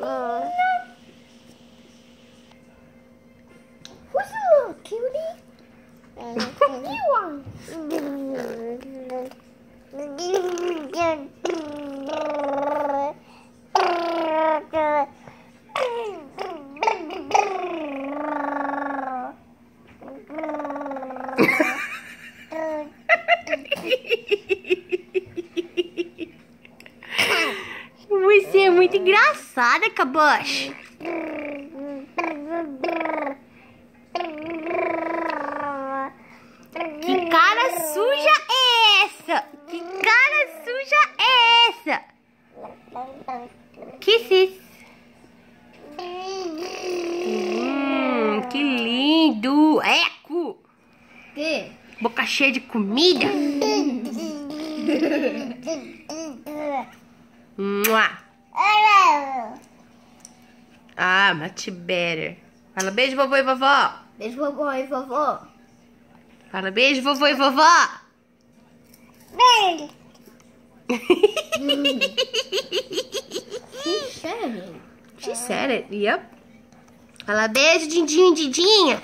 Who's the little cutie? You want? Você é muito engraçada, Kabosh. Que cara suja é essa? Que cara suja é essa? Que isso? Que lindo! Eco! Que? Boca cheia de comida. Mua. Ah, much better. Fala beijo, vovô e vovó. Beijo, vovô e vovó. Fala beijo, vovô e vovó. Beijo. She said it. She said it, yep. Fala beijo, Dindinho, Didinha.